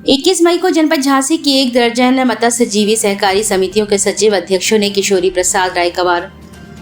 21 मई को जनपद झांसी की 1 दर्जन मत्स्यजीवी सहकारी समितियों के सचिव अध्यक्षों ने किशोरी प्रसाद रायकवार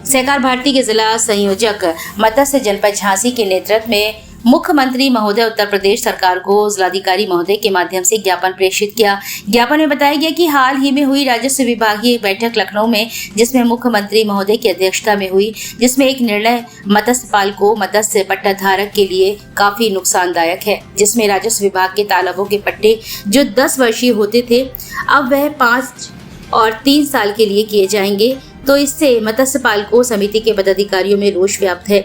सहकार भारती के जिला संयोजक मत्स्य जनपद झांसी के नेतृत्व में मुख्यमंत्री महोदय उत्तर प्रदेश सरकार को जिलाधिकारी महोदय के माध्यम से ज्ञापन प्रेषित किया। ज्ञापन में बताया गया कि हाल ही में हुई राजस्व विभागीय बैठक लखनऊ में, जिसमें मुख्यमंत्री महोदय की अध्यक्षता में हुई, जिसमें एक निर्णय मत्स्य पालकों मत्स्य पट्टा धारक के लिए काफी नुकसानदायक है, जिसमें राजस्व विभाग के तालाबों के पट्टे जो 10 वर्षीय होते थे अब वह 5 और 3 साल के लिए किए जाएंगे। तो इससे मत्स्य पालकों समिति के पदाधिकारियों में रोष व्याप्त है।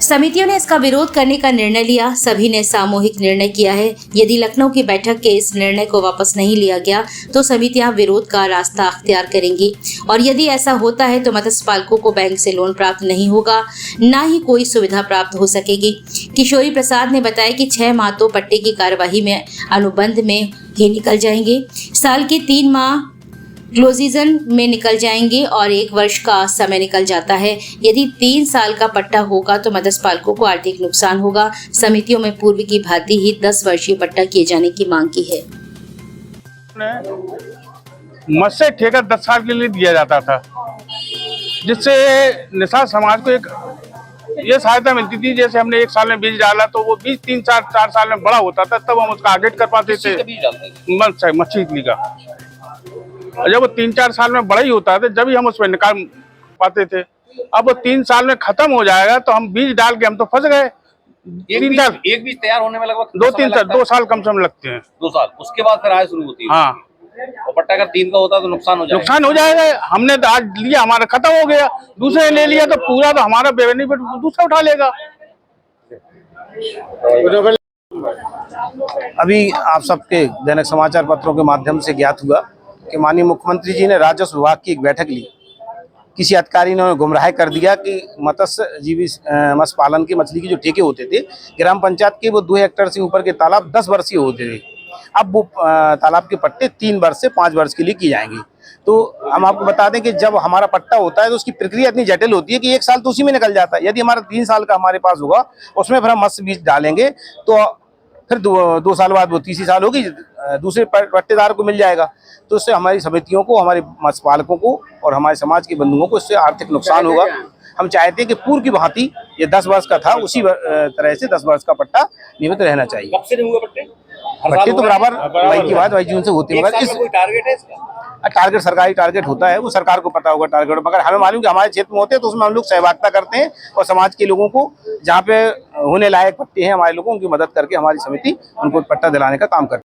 समितियों ने इसका विरोध करने का निर्णय लिया। सभी ने सामूहिक निर्णय किया है। यदि लखनऊ की बैठक के इस निर्णय को वापस नहीं लिया गया तो समितियां विरोध का रास्ता अख्तियार करेंगी, और यदि ऐसा होता है तो मत्स्य पालकों को बैंक से लोन प्राप्त नहीं होगा, न ही कोई सुविधा प्राप्त हो सकेगी। किशोरी प्रसाद ने बताया कि 6 माह तो पट्टे की कार्यवाही में अनुबंध में ही निकल जाएंगे, साल के 3 माह क्लोजिजन में निकल जाएंगे और 1 वर्ष का समय निकल जाता है। यदि 3 साल का पट्टा होगा तो मत्स्य पालकों को आर्थिक नुकसान होगा। समितियों में पूर्व की भांति ही 10 वर्षीय पट्टा किए जाने की मांग की है। मत्स्य ठेका 10 साल के लिए दिया जाता था, जिससे निषाद समाज को एक ये सहायता मिलती थी। जैसे हमने 1 साल में बीज डाला तो वो बीज 3-4 साल में बड़ा होता था, तब हम उसका आडिट कर पाते थे। मछली का और जब वो 3-4 साल में बड़ा ही होता था जब ही हम उसमें निकाल पाते थे। अब वो 3 साल में खत्म हो जाएगा तो हम बीज डाल के हम तो फंस गए। एक बीज तैयार होने में लगभग 2 साल कम से कम लगते हैं। 2 साल उसके बाद फिर आय शुरू होती है। हाँ, और पट्टा अगर 3 का होता तो नुकसान हो जाएगा। हमने तो आज लिया, हमारा खत्म हो गया, दूसरे ने ले लिया तो पूरा तो हमारा बेनिफिट दूसरा उठा लेगा। अभी आप सबके दैनिक समाचार पत्रों के माध्यम से ज्ञात हुआ कि माननीय मुख्यमंत्री जी ने राजस्व विभाग की एक बैठक ली। किसी अधिकारी ने गुमराह कर दिया कि मत्स्य पालन की मछली के जो ठेके होते थे ग्राम पंचायत के, वो 2 हेक्टेयर से ऊपर के तालाब 10 वर्षीय होते थे। अब वो तालाब के पट्टे 3 वर्ष से 5 वर्ष के लिए किए जाएंगे। तो हम आपको बता दें कि जब हमारा पट्टा होता है तो उसकी प्रक्रिया इतनी जटिल होती है कि 1 साल तो उसी में निकल जाता है। यदि हमारा 3 साल का हमारे पास होगा, उसमें फिर हम मत्स्य बीज डालेंगे तो फिर 2 साल बाद वो तीसरी साल होगी, दूसरे पट्टेदार को मिल जाएगा। तो इससे हमारी समितियों को, हमारे मत्स्य पालकों को और हमारे समाज के बंधुओं को इससे आर्थिक नुकसान होगा। हम चाहते हैं कि पूर्व की भांति ये 10 वर्ष का था, उसी तरह से 10 वर्ष का पट्टा नियमित रहना चाहिए। कब से नहीं हुआ पट्टे? पट्टे तो बराबर मई की बात 22 जून से होती है, मगर इस कोई टारगेट है इसका? टारगेट सरकारी टारगेट होता है, वो सरकार को पता होगा टारगेट, मगर हमें मालूम कि हमारे क्षेत्र में होते हैं तो उसमें हम लोग सहभागिता करते हैं और समाज के लोगों को जहाँ पे होने लायक पट्टे हैं हमारे लोगों की मदद करके हमारी समिति उनको पट्टा दिलाने का काम करती है।